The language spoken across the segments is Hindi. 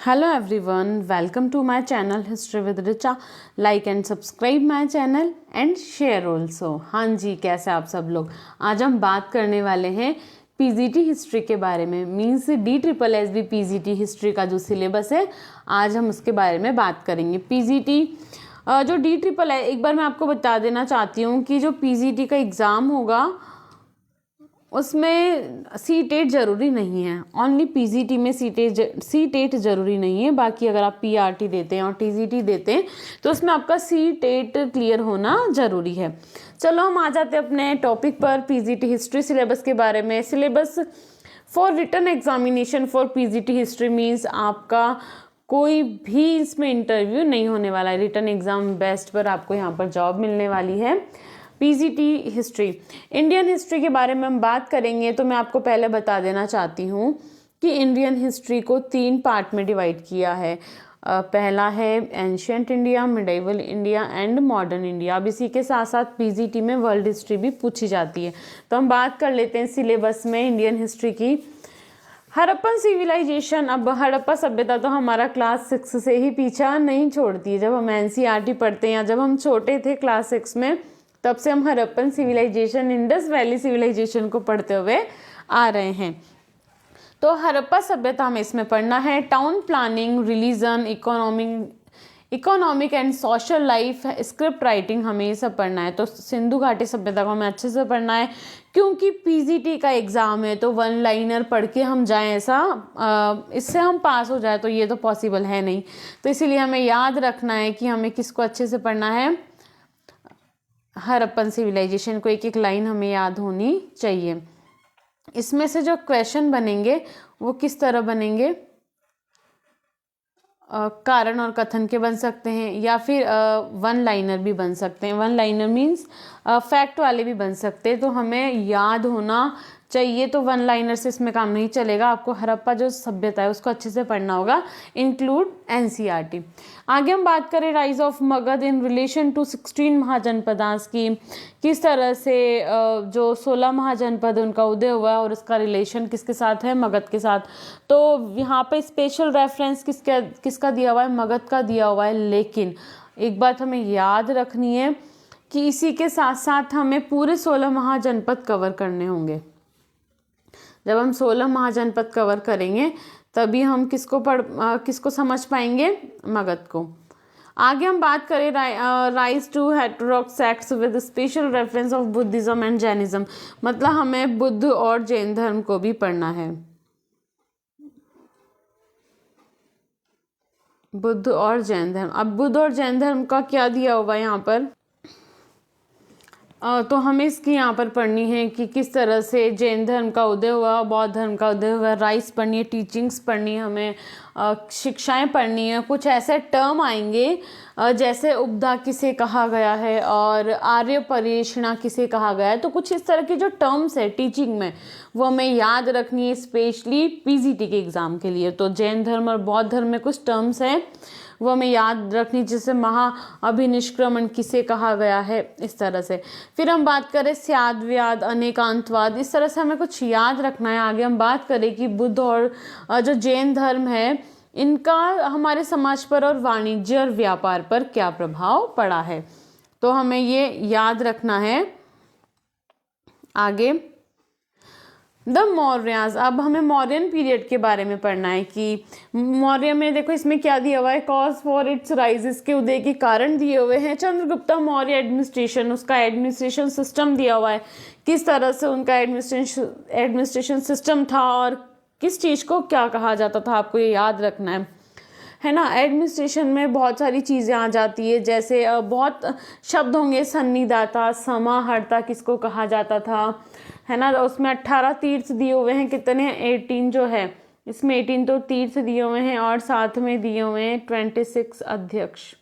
Hello everyone, welcome to my channel history with Richa. Like and subscribe my channel and share also. हाँ जी, कैसे आप सब लोग। आज हम बात करने वाले हैं पीजीटी हिस्ट्री के बारे में। मीन्स DSSS पीजीटी हिस्ट्री का जो सिलेबस है, आज हम उसके बारे में बात करेंगे। पीजीटी जो DSSS, एक बार मैं आपको बता देना चाहती हूँ कि जो पीजीटी का एग्ज़ाम होगा उसमें सी-टेट ज़रूरी नहीं है। ओनली पीजीटी में सी-टेट ज़रूरी नहीं है। बाकी अगर आप पीआरटी देते हैं और टीजीटी देते हैं तो उसमें आपका सी-टेट क्लियर होना ज़रूरी है। चलो हम आ जाते हैं अपने टॉपिक पर, पीजीटी हिस्ट्री सिलेबस के बारे में। Syllabus for written examination for PGT history means आपका कोई भी इसमें इंटरव्यू नहीं होने वाला है। रिटन एग्ज़ाम बेस्ट पर आपको यहाँ पर जॉब मिलने वाली है। पीजीटी हिस्ट्री, इंडियन हिस्ट्री के बारे में हम बात करेंगे तो मैं आपको पहले बता देना चाहती हूँ कि इंडियन हिस्ट्री को 3 पार्ट में डिवाइड किया है। पहला है ancient India, medieval India and modern India. अब इसी के साथ साथ पीजीटी में वर्ल्ड हिस्ट्री भी पूछी जाती है। तो हम बात कर लेते हैं सिलेबस में इंडियन हिस्ट्री की। हड़प्पन सिविलाइजेशन। अब हड़प्पा सभ्यता तो हमारा क्लास 6 से ही पीछा नहीं छोड़ती है। जब हम एनसीईआरटी पढ़ते हैं या जब हम छोटे थे क्लास 6 में, तब से हम Harappan civilization, Indus valley civilization को पढ़ते हुए आ रहे हैं। तो हड़प्पा सभ्यता हमें इसमें पढ़ना है। Town planning, religion, economic and social life, script writing, हमें ये सब पढ़ना है। तो सिंधु घाटी सभ्यता को हमें अच्छे से पढ़ना है, क्योंकि पीजीटी का एग्ज़ाम है तो वन लाइनर पढ़ के हम जाएं, ऐसा इससे हम पास हो जाए तो ये तो पॉसिबल है नहीं। तो इसीलिए हमें याद रखना है कि हमें किसको अच्छे से पढ़ना है, हड़प्पन सिविलाइजेशन को। एक एक लाइन हमें याद होनी चाहिए। इसमें से जो क्वेश्चन बनेंगे वो किस तरह बनेंगे, कारण और कथन के बन सकते हैं या फिर वन लाइनर भी बन सकते हैं। वन लाइनर मीन्स फैक्ट वाले भी बन सकते हैं। तो हमें याद होना चाहिए। तो वन लाइनर से इसमें काम नहीं चलेगा। आपको हड़प्पा जो सभ्यता है उसको अच्छे से पढ़ना होगा, इंक्लूड एनसीईआरटी। आगे हम बात करें rise of Magadh in relation to 16 Mahajanapadas की। किस तरह से जो 16 महाजनपद उनका उदय हुआ और उसका रिलेशन किसके साथ है, मगध के साथ। तो यहाँ पे स्पेशल रेफरेंस किसका दिया हुआ है, मगध का दिया हुआ है। लेकिन एक बात हमें याद रखनी है कि इसी के साथ साथ हमें पूरे 16 महाजनपद कवर करने होंगे। जब हम 16 महाजनपद कवर करेंगे तभी हम किसको समझ पाएंगे, मगध को। आगे हम बात करें rise to heterodox sects with special reference of Buddhism and Jainism. मतलब हमें बुद्ध और जैन धर्म को भी पढ़ना है। बुद्ध और जैन धर्म। अब बुद्ध और जैन धर्म का क्या दिया हुआ है यहाँ पर, तो हमें इसकी यहाँ पर पढ़नी है कि किस तरह से जैन धर्म का उदय हुआ, बौद्ध धर्म का उदय हुआ। राइस पढ़नी है, टीचिंग्स पढ़नी है, हमें शिक्षाएं पढ़नी है। कुछ ऐसे टर्म आएंगे जैसे उपदा किसे कहा गया है और आर्य परिवेषणा किसे कहा गया है। तो कुछ इस तरह के जो टर्म्स है टीचिंग में, वो हमें याद रखनी है, स्पेशली पीजीटी के एग्ज़ाम के लिए। तो जैन धर्म और बौद्ध धर्म में कुछ टर्म्स हैं वो हमें याद रखनी, जैसे महा अभिनिष्क्रमण किसे कहा गया है, इस तरह से। फिर हम बात करें स्याद्व्याद, अनेकांतवाद, इस तरह से हमें कुछ याद रखना है। आगे हम बात करें कि बुद्ध और जो जैन धर्म है इनका हमारे समाज पर और वाणिज्य और व्यापार पर क्या प्रभाव पड़ा है। तो हमें ये याद रखना है। आगे द मौर्याज। अब हमें मौर्यन पीरियड के बारे में पढ़ना है कि मौर्य में देखो इसमें क्या दिया हुआ है, कॉज फॉर इट्स राइज, इसके उदय के कारण दिए हुए हैं। चंद्रगुप्ता मौर्य एडमिनिस्ट्रेशन, उसका एडमिनिस्ट्रेशन सिस्टम दिया हुआ है, किस तरह से उनका एडमिनिस्ट्रेशन सिस्टम था और किस चीज़ को क्या कहा जाता था, आपको ये याद रखना है ना। एडमिनिस्ट्रेशन में बहुत सारी चीज़ें आ जाती है, जैसे बहुत शब्द होंगे, सन्निदाता, समाहर्ता किसको कहा जाता था, है ना। उसमें 18 तीर्थ दिए हुए हैं, कितने 18 जो है इसमें 18 तो तीर्थ दिए हुए हैं और साथ में दिए हुए हैं 26 अध्यक्ष।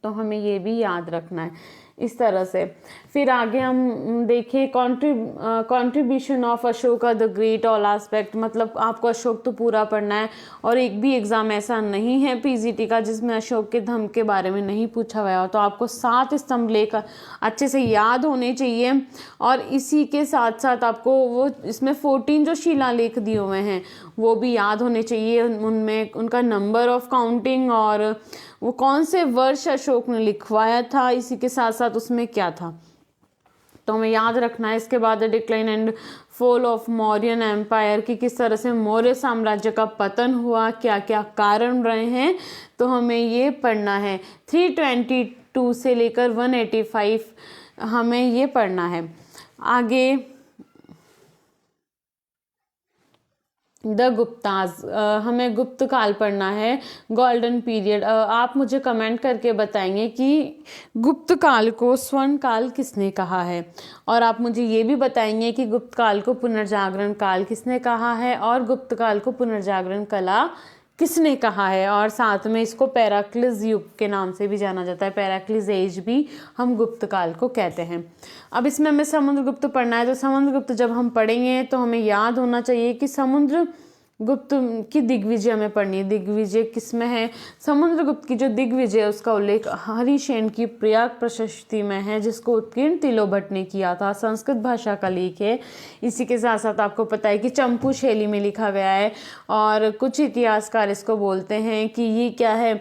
तो हमें ये भी याद रखना है इस तरह से। फिर आगे हम देखें contribution of Ashok the great all aspect, मतलब आपको अशोक तो पूरा पढ़ना है और एक भी एग्ज़ाम ऐसा नहीं है पीजीटी का जिसमें अशोक के धम्म के बारे में नहीं पूछा गया हो। तो आपको 7 स्तंभ लेकर अच्छे से याद होने चाहिए। और इसी के साथ साथ आपको वो इसमें 14 जो शिलालेख दिए हुए हैं वो भी याद होने चाहिए, उनमें उनका नंबर ऑफ काउंटिंग और वो कौन से वर्ष अशोक ने लिखवाया था, इसी के साथ साथ उसमें क्या था तो हमें याद रखना है। इसके बाद decline and fall of Mauryan empire की किस तरह से मौर्य साम्राज्य का पतन हुआ, क्या क्या कारण रहे हैं, तो हमें ये पढ़ना है। 322 से लेकर 185 हमें ये पढ़ना है। आगे द गुप्ताज, हमें गुप्त काल पढ़ना है, गोल्डन पीरियड। आप मुझे कमेंट करके बताएंगे कि गुप्त काल को स्वर्ण काल किसने कहा है, और आप मुझे ये भी बताएंगे कि गुप्त काल को पुनर्जागरण काल किसने कहा है और गुप्त काल को पुनर्जागरण कला किसने कहा है। और साथ में इसको पेराक्लिस युग के नाम से भी जाना जाता है, पेराक्लिस एज भी हम गुप्त काल को कहते हैं। अब इसमें हमें समुद्रगुप्त पढ़ना है, तो समुद्रगुप्त जब हम पढ़ेंगे तो हमें याद होना चाहिए कि समुद्रगुप्त की दिग्विजय हमें पढ़नी है। दिग्विजय किसमें है, समुद्रगुप्त की जो दिग्विजय उसका उल्लेख हरिसेन की प्रयाग प्रशस्ति में है, जिसको उत्कीर्ण तिलोभट्ट ने किया था। संस्कृत भाषा का लेख है। इसी के साथ साथ आपको पता है कि चंपू शैली में लिखा गया है, और कुछ इतिहासकार इसको बोलते हैं कि ये क्या है,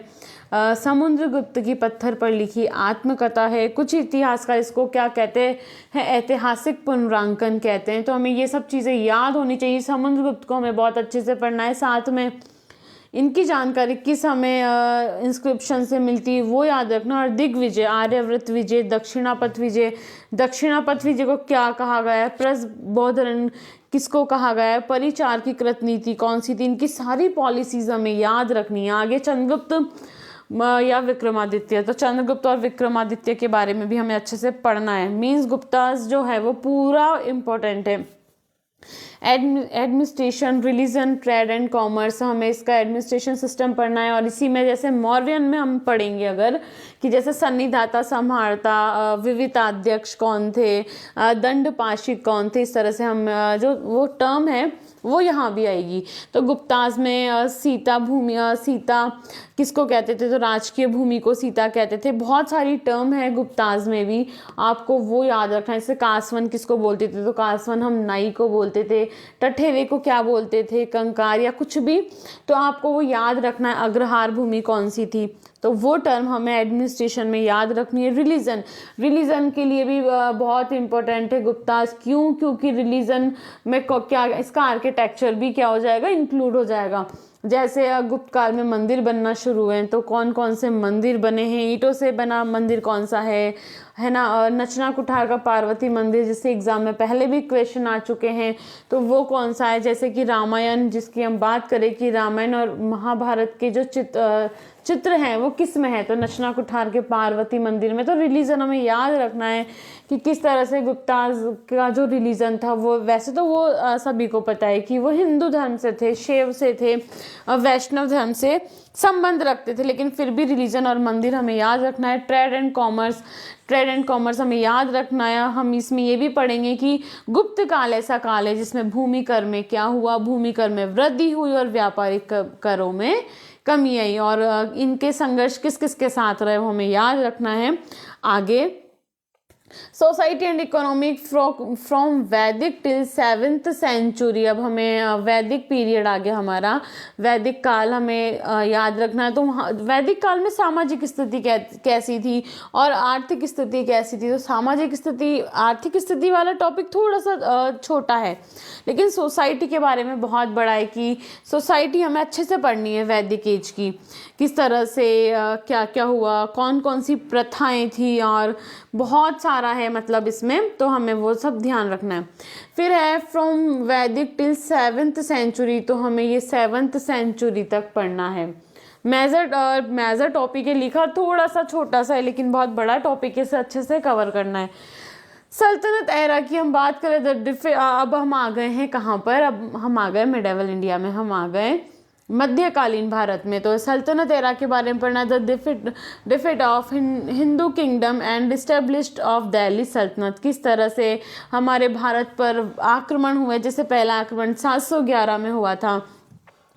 समुद्रगुप्त की पत्थर पर लिखी आत्मकथा है। कुछ इतिहासकार इसको क्या कहते हैं, ऐतिहासिक पुनरांकन कहते हैं। तो हमें ये सब चीज़ें याद होनी चाहिए। समुद्रगुप्त को हमें बहुत अच्छे से पढ़ना है, साथ में इनकी जानकारी किस हमें इंस्क्रिप्शन से मिलती है वो याद रखना। और दिग्विजय, आर्यव्रत विजय, दक्षिणापथ विजय, दक्षिणापथ विजय को क्या कहा गया है, प्रबोधन किसको कहा गया है, परिचार की कृत नीति कौन सी थी, इनकी सारी पॉलिसीज हमें याद रखनी है। आगे चंद्रगुप्त या विक्रमादित्य, तो चंद्रगुप्त और विक्रमादित्य के बारे में भी हमें अच्छे से पढ़ना है। मीन्स गुप्तास जो है वो पूरा इम्पोर्टेंट है। Administration, religion, trade and commerce, हमें इसका एडमिनिस्ट्रेशन सिस्टम पढ़ना है। और इसी में जैसे मौर्यन में हम पढ़ेंगे अगर कि जैसे सन्निधाता, संहारता, विविताध्यक्ष कौन थे, दंडपाशिक कौन थे, इस तरह से हम जो वो टर्म है वो यहाँ भी आएगी। तो गुप्ताज में सीता भूमि, सीता किसको कहते थे, तो राजकीय भूमि को सीता कहते थे। बहुत सारी टर्म है गुप्ताज में भी, आपको वो याद रखना है। जैसे कासवन किसको बोलते थे, तो कासवन हम नाई को बोलते थे। टठेरे को क्या बोलते थे, कंकार या कुछ भी, तो आपको वो याद रखना है। अग्रहार भूमि कौन सी थी, तो वो टर्म हमें एडमिनिस्ट्रेशन में याद रखनी है। रिलीजन के लिए भी बहुत इंपॉर्टेंट है गुप्ताज। क्यों, क्योंकि रिलीजन में क्या इसका आर्किटेक्चर भी क्या हो जाएगा, इंक्लूड हो जाएगा। जैसे गुप्त काल में मंदिर बनना शुरू हुए, तो कौन कौन से मंदिर बने हैं, ईंटों से बना मंदिर कौन सा है ना, नचना कुठार का पार्वती मंदिर जिससे एग्जाम में पहले भी क्वेश्चन आ चुके हैं, तो वो कौन सा है। जैसे कि रामायण, जिसकी हम बात करें कि रामायण और महाभारत के जो चित्र हैं वो किस में है, तो नचना कुठार के पार्वती मंदिर में। तो रिलीजन हमें याद रखना है कि किस तरह से गुप्ताज का जो रिलीजन था वो, वैसे तो वो सभी को पता है कि वो हिंदू धर्म से थे, शैव से थे, वैष्णव धर्म से संबंध रखते थे, लेकिन फिर भी रिलीजन और मंदिर हमें याद रखना है। ट्रेड एंड कॉमर्स हमें याद रखना है। हम इसमें ये भी पढ़ेंगे कि गुप्त काल ऐसा काल है जिसमें भूमि कर में क्या हुआ, भूमि कर में वृद्धि हुई और व्यापारिक करों में कमी आई, और इनके संघर्ष किस किस के साथ रहे वो हमें याद रखना है। आगे सोसाइटी एंड इकोनॉमिक फ्रॉम वैदिक टिल 7th सेंचुरी। अब हमें वैदिक पीरियड आ गया हमारा, वैदिक काल हमें याद रखना है। तो वैदिक काल में सामाजिक स्थिति कैसी थी और आर्थिक स्थिति कैसी थी। तो सामाजिक स्थिति, आर्थिक स्थिति वाला टॉपिक थोड़ा सा छोटा है, लेकिन सोसाइटी के बारे में बहुत बड़ा है कि सोसाइटी हमें अच्छे से पढ़नी है वैदिक एज की, किस तरह से क्या क्या हुआ, कौन कौन सी प्रथाएं थी, और बहुत सारा है मतलब इसमें, तो हमें वो सब ध्यान रखना है। फिर है फ्रॉम वैदिक टिल 7th सेंचुरी, तो हमें ये 7th सेंचुरी तक पढ़ना है। मेजर टॉपिक है, लिखा थोड़ा सा छोटा सा है लेकिन बहुत बड़ा टॉपिक है, इसे अच्छे से कवर करना है। सल्तनत एरा की हम बात करें तो अब हम आ गए हैं कहाँ पर, अब हम आ गए मिडेवल इंडिया में, हम आ गए मध्यकालीन भारत में तो सल्तनत एरा के बारे में पढ़ना, the defeat of Hindu kingdom and established of Delhi सल्तनत, किस तरह से हमारे भारत पर आक्रमण हुए। जैसे पहला आक्रमण 711 में हुआ था,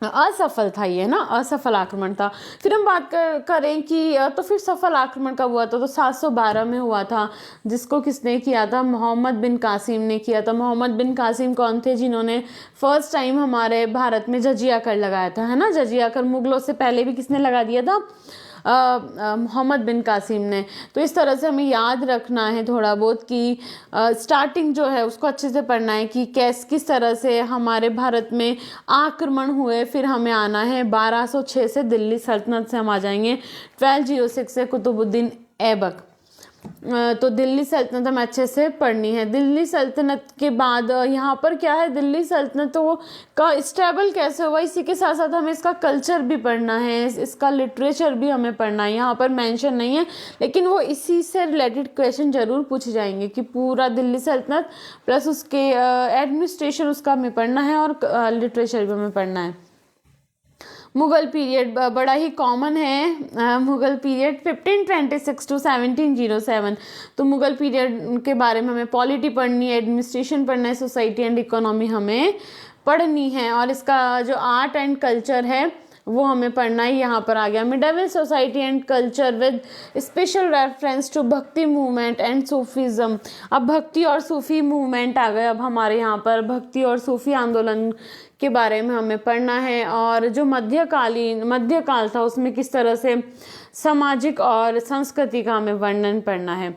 असफल था ये ना, असफल आक्रमण था। फिर हम बात करें कि तो फिर सफल आक्रमण कब हुआ था, तो 712 में हुआ था, जिसको किसने किया था, मोहम्मद बिन कासिम ने किया था। मोहम्मद बिन कासिम कौन थे, जिन्होंने फर्स्ट टाइम हमारे भारत में जजिया कर लगाया था, है ना। जजिया कर मुगलों से पहले भी किसने लगा दिया था, मोहम्मद बिन कासिम ने। तो इस तरह से हमें याद रखना है थोड़ा बहुत कि स्टार्टिंग जो है उसको अच्छे से पढ़ना है कि किस तरह से हमारे भारत में आक्रमण हुए। फिर हमें आना है 1206 से दिल्ली सल्तनत से हम आ जाएंगे 1206 से कुतुबुद्दीन ऐबक। तो दिल्ली सल्तनत हमें अच्छे से पढ़नी है। दिल्ली सल्तनत के बाद यहाँ पर क्या है, दिल्ली सल्तनत का स्टेबल कैसे हुआ, इसी के साथ साथ हमें इसका कल्चर भी पढ़ना है, इसका लिटरेचर भी हमें पढ़ना है। यहाँ पर मेंशन नहीं है, लेकिन वो इसी से रिलेटेड क्वेश्चन जरूर पूछे जाएंगे कि पूरा दिल्ली सल्तनत प्लस उसके एडमिनिस्ट्रेशन उसका हमें पढ़ना है और लिटरेचर भी हमें पढ़ना है। मुगल पीरियड बड़ा ही कॉमन है, मुगल पीरियड 1526 टू 1707। तो मुगल पीरियड के बारे में हमें पॉलिटी पढ़नी है, एडमिनिस्ट्रेशन पढ़ना है, सोसाइटी एंड इकोनॉमी हमें पढ़नी है, और इसका जो आर्ट एंड कल्चर है वो हमें पढ़ना है। यहाँ पर आ गया medieval society and culture with special reference to Bhakti movement and Sufism. अब भक्ति और सूफी मूवमेंट आ गए, अब हमारे यहाँ पर भक्ति और सूफी आंदोलन के बारे में हमें पढ़ना है। और जो मध्यकाल था उसमें किस तरह से सामाजिक और संस्कृति का हमें वर्णन पढ़ना है।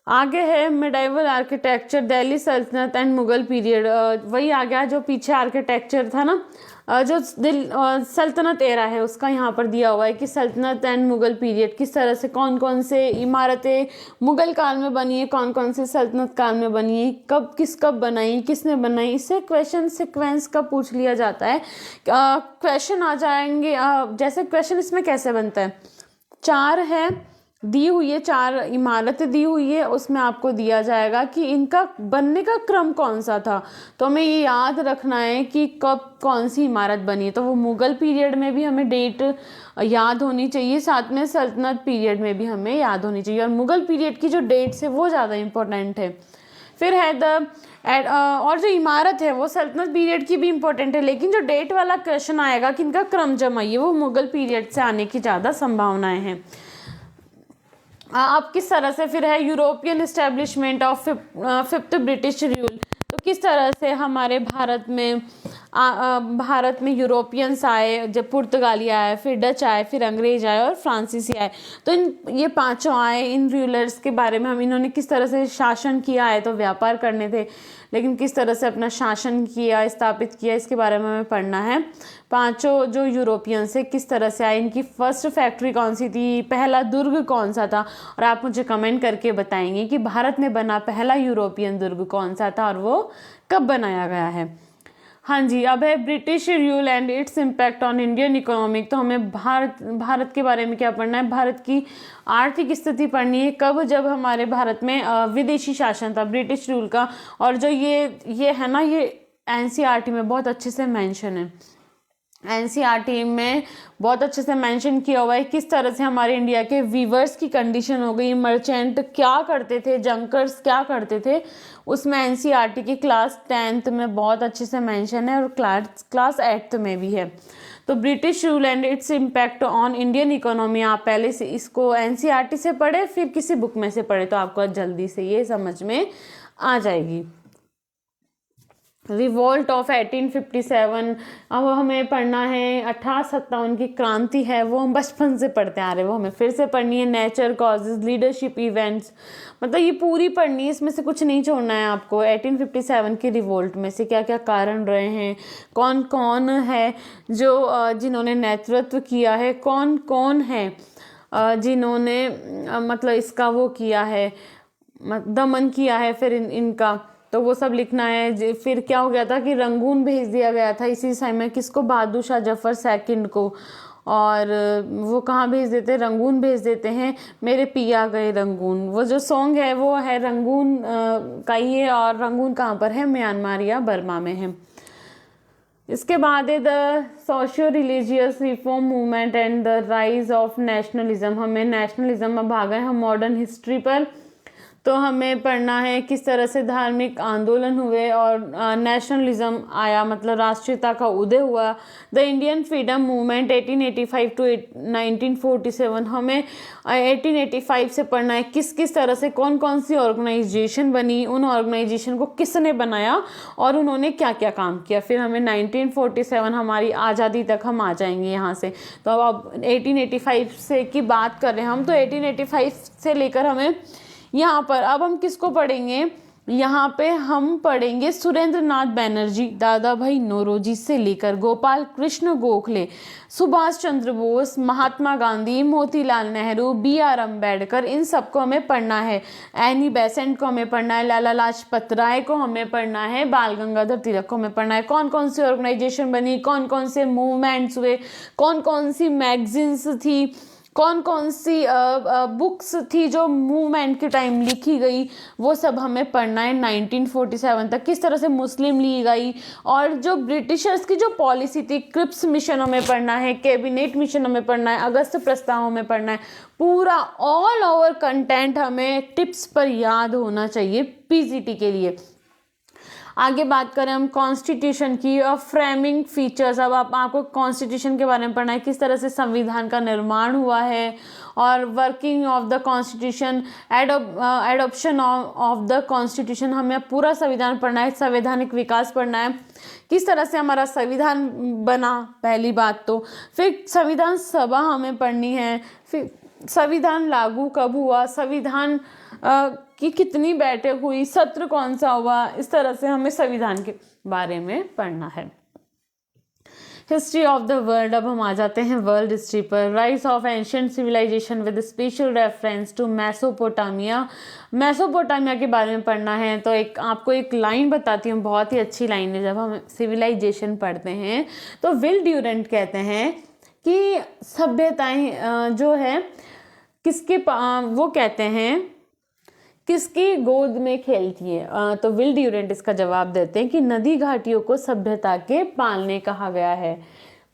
आगे है मिडाइवल आर्किटेक्चर, दिल्ली सल्तनत एंड मुगल पीरियड। वही आ गया जो पीछे आर्किटेक्चर था ना, जो सल्तनत एरा है उसका यहाँ पर दिया हुआ है कि सल्तनत एंड मुगल पीरियड किस तरह से कौन कौन से इमारतें मुगल काल में बनी है, कौन कौन से सल्तनत काल में बनी है, कब बनाई, किसने बनाई। इससे क्वेश्चन सिक्वेंस का पूछ लिया जाता है। क्वेश्चन आ जाएंगे, जैसे क्वेश्चन इसमें कैसे बनता है, 4 है दी हुई है, 4 इमारतें दी हुई है, उसमें आपको दिया जाएगा कि इनका बनने का क्रम कौन सा था। तो हमें ये याद रखना है कि कब कौन सी इमारत बनी है। तो वो मुगल पीरियड में भी हमें डेट याद होनी चाहिए, साथ में सल्तनत पीरियड में भी हमें याद होनी चाहिए, और मुगल पीरियड की जो डेट्स है वो ज़्यादा इंपॉर्टेंट है। फिर है और जो इमारत है वो सल्तनत पीरियड की भी इम्पोर्टेंट है, लेकिन जो डेट वाला क्वेश्चन आएगा कि इनका क्रम जमाइए, वो मुगल पीरियड से आने की ज़्यादा संभावनाएं हैं। अब किस तरह से फिर है European establishment of fifth British rule. तो किस तरह से हमारे भारत में यूरोपियंस आए, जब पुर्तगाली आए, फिर डच आए, फिर अंग्रेज आए और फ्रांसीसी आए। तो ये 5 आए, इन रूलर्स के बारे में इन्होंने किस तरह से शासन किया है। तो व्यापार करने थे, लेकिन किस तरह से अपना शासन किया, स्थापित किया, इसके बारे में हमें पढ़ना है। 5 जो यूरोपियंस है किस तरह से आए, इनकी फर्स्ट फैक्ट्री कौन सी थी, पहला दुर्ग कौन सा था, और आप मुझे कमेंट करके बताएंगे कि भारत में बना पहला यूरोपियन दुर्ग कौन सा था और वो कब बनाया गया है। हाँ जी, अब है British rule and its impact on Indian economic. तो हमें भारत के बारे में क्या पढ़ना है, भारत की आर्थिक स्थिति पढ़नी है, कब जब हमारे भारत में विदेशी शासन था, ब्रिटिश रूल का। और जो ये है ना, ये एनसीईआरटी में बहुत अच्छे से मेंशन है, एनसीईआरटी में बहुत अच्छे से मेंशन किया हुआ है किस तरह से हमारे इंडिया के वीवर्स की कंडीशन हो गई, मर्चेंट क्या करते थे, जंकर्स क्या करते थे, उसमें एनसीईआरटी की क्लास 10th में बहुत अच्छे से मेंशन है, और क्लास 8th में भी है। तो British rule and its impact on Indian economy, आप पहले से इसको एनसीईआरटी से पढ़े, फिर किसी बुक में से पढ़े, तो आपको जल्दी से ये समझ में आ जाएगी। रिवोल्ट ऑफ 1857, अब हमें पढ़ना है 1857 की क्रांति है, वो हम बचपन से पढ़ते आ रहे हैं, वो हमें फिर से पढ़नी है। नेचर कॉजेज, लीडरशिप इवेंट्स, मतलब ये पूरी पढ़नी है, इसमें से कुछ नहीं छोड़ना है आपको। 1857 की रिवोल्ट में से क्या क्या कारण रहे हैं, कौन कौन है जो जिन्होंने नेतृत्व किया है, कौन कौन है जिन्होंने मतलब इसका वो किया है, दमन किया है, फिर इनका तो वो सब लिखना है। फिर क्या हो गया था कि रंगून भेज दिया गया था इसी समय, किसको, बहादुर शाह जफर सेकंड को, और वो कहाँ भेज देते, रंगून भेज देते हैं, मेरे पिया गए रंगून। वो जो सॉन्ग है वो है रंगून का ही है, और रंगून कहाँ पर है, म्यांमार या बर्मा में है। इसके बाद है the socio religious reform movement and the rise of nationalism. हमें नेशनलिज्म में भाग है हम मॉडर्न हिस्ट्री पर, तो हमें पढ़ना है किस तरह से धार्मिक आंदोलन हुए और नेशनलिज्म आया, मतलब राष्ट्रीयता का उदय हुआ। The Indian freedom movement 1885 to 1947। हमें 1885 से पढ़ना है किस किस तरह से कौन कौन सी ऑर्गेनाइजेशन बनी, उन ऑर्गेनाइजेशन को किसने बनाया और उन्होंने क्या क्या काम किया। फिर हमें 1947 हमारी आज़ादी तक हम आ जाएंगे यहाँ से। तो अब 1885 से की बात कर रहे हैं हम, तो 1885 से लेकर हमें यहाँ पर अब हम किसको पढ़ेंगे, यहाँ पे हम पढ़ेंगे सुरेंद्र नाथ बैनर्जी, दादा भाई नौरोजी से लेकर गोपाल कृष्ण गोखले, सुभाष चंद्र बोस, महात्मा गांधी, मोतीलाल नेहरू, B.R. अम्बेडकर, इन सबको हमें पढ़ना है। एनी बेसेंट को हमें पढ़ना है, लाला लाजपत राय को हमें पढ़ना है, बाल गंगाधर तिलक को हमें पढ़ना है। कौन कौन सी ऑर्गेनाइजेशन बनी, कौन कौन से मूवमेंट्स हुए, कौन कौन सी मैगजीन्स थी, कौन कौन सी बुक्स थी जो मूवमेंट के टाइम लिखी गई, वो सब हमें पढ़ना है। 1947 तक किस तरह से मुस्लिम लीग आई और जो ब्रिटिशर्स की जो पॉलिसी थी, क्रिप्स मिशन हमें पढ़ना है, कैबिनेट मिशन हमें पढ़ना है, अगस्त प्रस्ताव हमें पढ़ना है। पूरा ऑल ओवर कंटेंट हमें टिप्स पर याद होना चाहिए पीजीटी के लिए। आगे बात करें हम कॉन्स्टिट्यूशन की और फ्रेमिंग फीचर्स। अब आपको कॉन्स्टिट्यूशन के बारे में पढ़ना है, किस तरह से संविधान का निर्माण हुआ है और working of the constitution, adoption of the constitution. हमें पूरा संविधान पढ़ना है, संवैधानिक विकास पढ़ना है, किस तरह से हमारा संविधान बना, पहली बात तो। फिर संविधान सभा हमें पढ़नी है, फिर संविधान लागू कब हुआ, संविधान की कितनी बैठक हुई, सत्र कौन सा हुआ, इस तरह से हमें संविधान के बारे में पढ़ना है। हिस्ट्री ऑफ द वर्ल्ड, अब हम आ जाते हैं वर्ल्ड हिस्ट्री पर। Rise of ancient civilization with special reference to Mesopotamia. Mesopotamia के बारे में पढ़ना है, तो आपको एक लाइन बताती हूँ, बहुत ही अच्छी लाइन है। जब हम सिविलाइजेशन पढ़ते हैं तो विल ड्यूरेंट कहते हैं कि सभ्यताएं जो है किसके वो कहते हैं किसकी गोद में खेलती है, तो विल ड्यूरेंट इसका जवाब देते हैं कि नदी घाटियों को सभ्यता के पालने कहा गया है।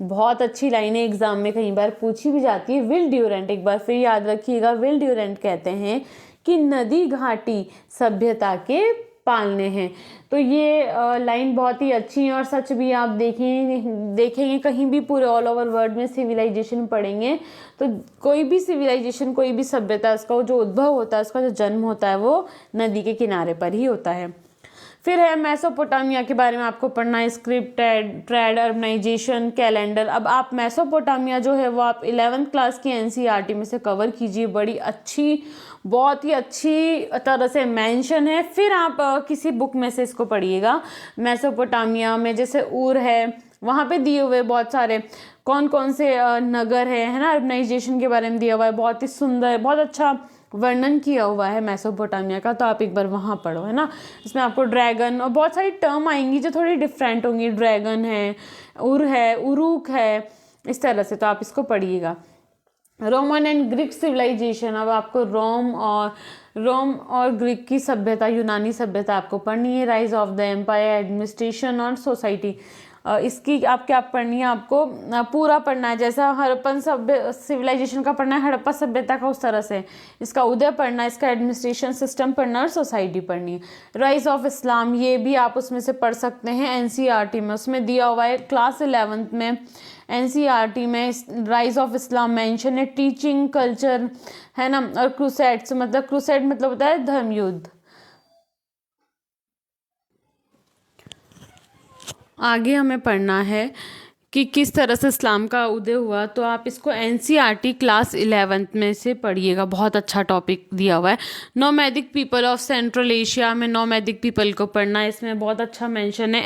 बहुत अच्छी लाइन है, एग्जाम में कई बार पूछी भी जाती है। विल ड्यूरेंट एक बार फिर याद रखिएगा, विल ड्यूरेंट कहते हैं कि नदी घाटी सभ्यता के पालने हैं। तो ये लाइन बहुत ही अच्छी है और सच भी। आप देखेंगे कहीं भी पूरे ऑल ओवर वर्ल्ड में सिविलाइजेशन पढ़ेंगे तो कोई भी सिविलाइजेशन, कोई भी सभ्यता, उसका जो उद्भव होता है, उसका जो जन्म होता है, वो नदी के किनारे पर ही होता है। फिर है मेसोपोटामिया के बारे में आपको पढ़ना है, स्क्रिप्ट, ट्रेड, अर्बनाइजेशन, कैलेंडर। अब आप मेसोपोटामिया जो है वो आप 11th क्लास की एनसीईआरटी में से कवर कीजिए, बड़ी अच्छी, बहुत ही अच्छी तरह से मेंशन है। फिर आप किसी बुक में से इसको पढ़िएगा। मेसोपोटामिया में जैसे ऊर है, वहाँ पे दिए हुए बहुत सारे कौन कौन से नगर है ना, अर्बनाइजेशन के बारे में दिया हुआ है, बहुत ही सुंदर, बहुत अच्छा वर्णन किया हुआ है मेसोपोटामिया का। तो आप एक बार वहाँ पढ़ो, है ना। इसमें आपको ड्रैगन और बहुत सारी टर्म आएंगी जो थोड़ी डिफरेंट होंगी। ड्रैगन है, उर है, उरुक है, इस तरह से, तो आप इसको पढ़िएगा। रोमन एंड ग्रीक सिविलाइजेशन, अब आपको रोम और ग्रीक की सभ्यता, यूनानी सभ्यता आपको पढ़नी है। Rise of the empire, administration और सोसाइटी, इसकी आप क्या पढ़नी है, आपको पूरा पढ़ना है। जैसा हड़प्पन सिविलाइजेशन का पढ़ना है, हड़प्पा सभ्यता का, उस तरह से इसका उदय पढ़ना है, इसका एडमिनिस्ट्रेशन सिस्टम पढ़ना है और सोसाइटी पढ़नी है। राइज ऑफ इस्लाम, ये भी आप उसमें से पढ़ सकते हैं एनसीईआरटी में, उसमें दिया हुआ है क्लास 11th में एनसीईआरटी में। राइज ऑफ इस्लाम मेंशन है, टीचिंग कल्चर, है ना, और क्रूसेड्स, मतलब क्रूसेड मतलब होता है धर्मयुद्ध। आगे हमें पढ़ना है कि किस तरह से इस्लाम का उदय हुआ, तो आप इसको एनसीईआरटी क्लास 11th में से पढ़िएगा, बहुत अच्छा टॉपिक दिया हुआ है। Nomadic people of central Asia में नोमैडिक पीपल को पढ़ना है, इसमें बहुत अच्छा मेंशन है।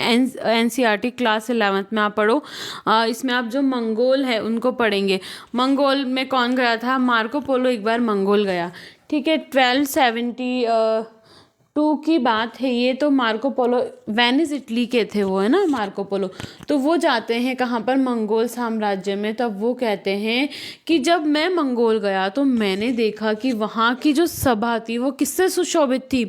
एनसीईआरटी क्लास 11th में आप पढ़ो। इसमें आप जो मंगोल है उनको पढ़ेंगे। मंगोल में कौन गया था, मार्को पोलो एक बार मंगोल गया, ठीक है। टू की बात है ये, तो मार्को पोलो वेनिस इटली के थे वो, है ना मार्को पोलो। तो वो जाते हैं कहाँ पर, मंगोल साम्राज्य में। तब वो कहते हैं कि जब मैं मंगोल गया तो मैंने देखा कि वहाँ की जो सभा थी वो किससे सुशोभित थी,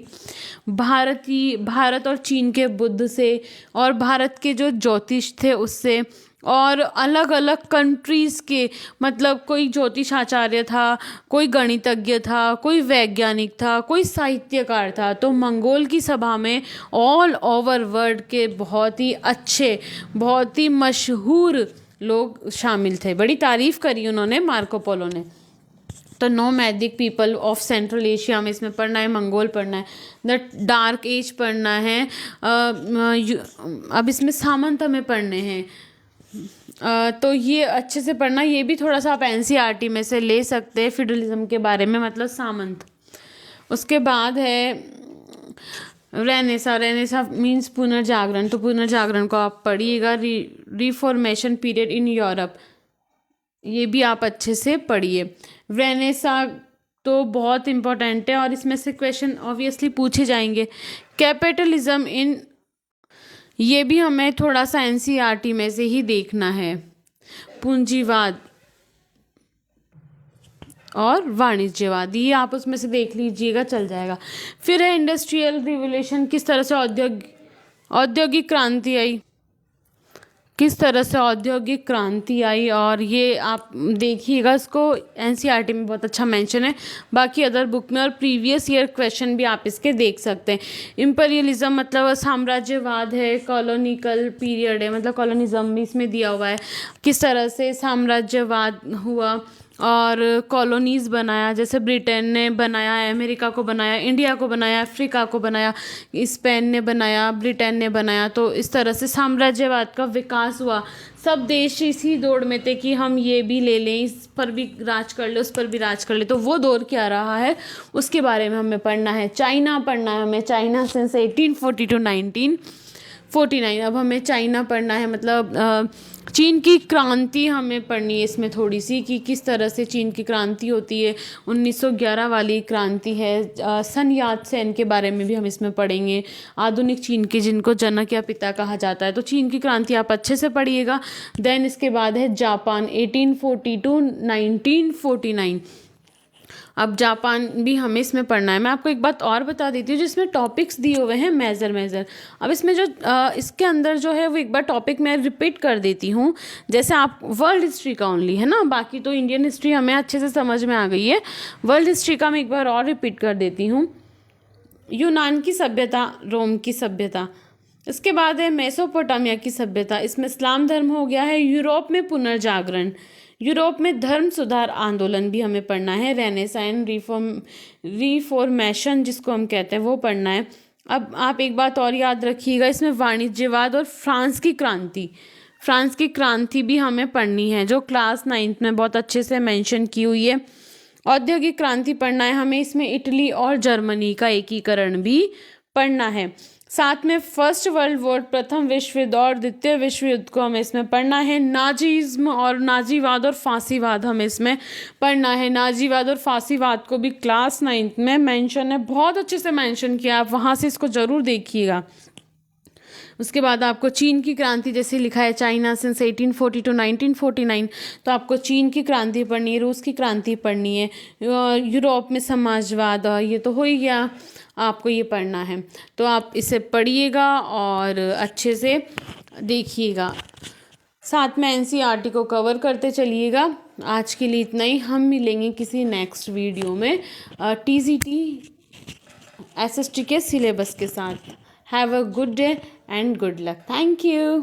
भारत और चीन के बुद्ध से, और भारत के जो ज्योतिष थे उससे, और अलग अलग कंट्रीज़ के, मतलब कोई ज्योतिष आचार्य था, कोई गणितज्ञ था, कोई वैज्ञानिक था, कोई साहित्यकार था। तो मंगोल की सभा में ऑल ओवर वर्ल्ड के बहुत ही अच्छे, बहुत ही मशहूर लोग शामिल थे। बड़ी तारीफ़ करी उन्होंने मार्को पोलो ने। तो nomadic people of central Asia में इसमें पढ़ना है, मंगोल पढ़ना है, द डार्क एज पढ़ना है, अब इसमें सामंत हमें पढ़ने हैं। तो ये अच्छे से पढ़ना, ये भी थोड़ा सा आप एनसीईआरटी में से ले सकते हैं फ्यूडलिज्म के बारे में, मतलब सामंत। उसके बाद है रेनेसा मीन्स पुनर्जागरण। तो पुनर्जागरण को आप पढ़िएगा। रिफॉर्मेशन पीरियड इन यूरोप, ये भी आप अच्छे से पढ़िए। रेनेसा तो बहुत इम्पोर्टेंट है और इसमें से क्वेश्चन ऑब्वियसली पूछे जाएंगे। कैपिटलिज्म इन, ये भी हमें थोड़ा सा एनसीईआरटी में से ही देखना है। पूंजीवाद और वाणिज्यवाद, ये आप उसमें से देख लीजिएगा, चल जाएगा। फिर है इंडस्ट्रियल रिवोल्यूशन, किस तरह से औद्योगिक क्रांति आई, किस तरह से औद्योगिक क्रांति आई, और ये आप देखिएगा, इसको एनसीईआरटी में बहुत अच्छा मेंशन है। बाकी अदर बुक में और प्रीवियस ईयर क्वेश्चन भी आप इसके देख सकते हैं। इंपीरियलिज्म मतलब साम्राज्यवाद है, कॉलोनिकल पीरियड है, मतलब कॉलोनिज्म भी इसमें दिया हुआ है, किस तरह से साम्राज्यवाद हुआ और कॉलोनीज़ बनाया, जैसे ब्रिटेन ने बनाया, अमेरिका को बनाया, इंडिया को बनाया, अफ्रीका को बनाया, स्पेन ने बनाया, ब्रिटेन ने बनाया। तो इस तरह से साम्राज्यवाद का विकास हुआ। सब देश इसी दौड़ में थे कि हम ये भी ले लें, इस पर भी राज कर ले, उस पर भी राज कर ले। तो वो दौर क्या रहा है उसके बारे में हमें पढ़ना है। चाइना पढ़ना है हमें, चाइना सिंस 1840 टू 1949। अब हमें चाइना पढ़ना है, मतलब चीन की क्रांति हमें पढ़नी है इसमें थोड़ी सी, कि किस तरह से चीन की क्रांति होती है। 1911 वाली क्रांति है। सन यात सेन के बारे में भी हम इसमें पढ़ेंगे, आधुनिक चीन के, जिनको जनक या पिता कहा जाता है। तो चीन की क्रांति आप अच्छे से पढ़िएगा। देन इसके बाद है जापान, 1840 टू 1949। अब जापान भी हमें इसमें पढ़ना है। मैं आपको एक बात और बता देती हूँ, जिसमें टॉपिक्स दिए हुए हैं मेजर। अब इसमें जो इसके अंदर जो है वो एक बार टॉपिक मैं रिपीट कर देती हूँ। जैसे आप वर्ल्ड हिस्ट्री का ओनली है ना, बाकी तो इंडियन हिस्ट्री हमें अच्छे से समझ में आ गई है। वर्ल्ड हिस्ट्री का मैं एक बार और रिपीट कर देती हूँ। यूनान की सभ्यता, रोम की सभ्यता, इसके बाद है मेसोपोटामिया की सभ्यता, इसमें इस्लाम धर्म हो गया है। यूरोप में पुनर्जागरण, यूरोप में धर्म सुधार आंदोलन भी हमें पढ़ना है। रेनेसाइंस रिफॉर्मेशन जिसको हम कहते हैं वो पढ़ना है। अब आप एक बात और याद रखिएगा, इसमें वाणिज्यवाद और फ्रांस की क्रांति भी हमें पढ़नी है, जो क्लास 9th में बहुत अच्छे से मेंशन की हुई है। औद्योगिक क्रांति पढ़ना है हमें, इसमें इटली और जर्मनी का एकीकरण भी पढ़ना है। साथ में फर्स्ट वर्ल्ड वॉर, प्रथम विश्व युद्ध और द्वितीय विश्व युद्ध को हमें इसमें पढ़ना है। नाजीज्म और नाजीवाद और फांसीवाद हमें इसमें पढ़ना है। नाजीवाद और फांसीवाद को भी क्लास 9th में मेंशन है, बहुत अच्छे से मेंशन किया, आप वहाँ से इसको ज़रूर देखिएगा। उसके बाद आपको चीन की क्रांति, जैसे लिखा है चाइना सिंस 1840 टू 1949, तो आपको चीन की क्रांति पढ़नी है, रूस की क्रांति पढ़नी है, यूरोप में समाजवाद, ये तो हो ही गया, आपको ये पढ़ना है। तो आप इसे पढ़िएगा और अच्छे से देखिएगा, साथ में एनसीईआरटी को कवर करते चलिएगा। आज के लिए इतना ही, हम मिलेंगे किसी नेक्स्ट वीडियो में टीजीटी एसएसटी के सिलेबस के साथ। Have a good day and good luck. Thank you.